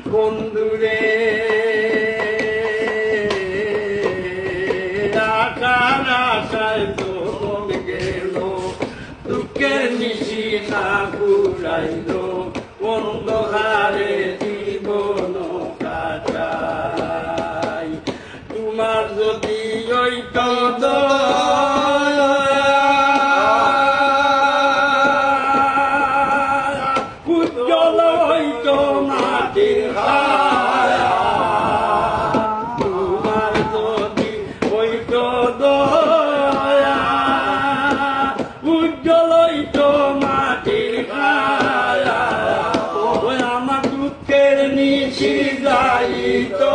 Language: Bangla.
বন্ধুরে আশার আশায় তোর গেল দুঃখের নিশি না ঘুরাইল অন্ধকারে জীবন কাটাই তোমার যদি ওই তো উজ্জ্বল হইতো মাটির হায়া তোমার যদি হইতো দয়া উজ্জ্বল হইতো মাটির হায়া আমার দুঃখের নিশি যাইতো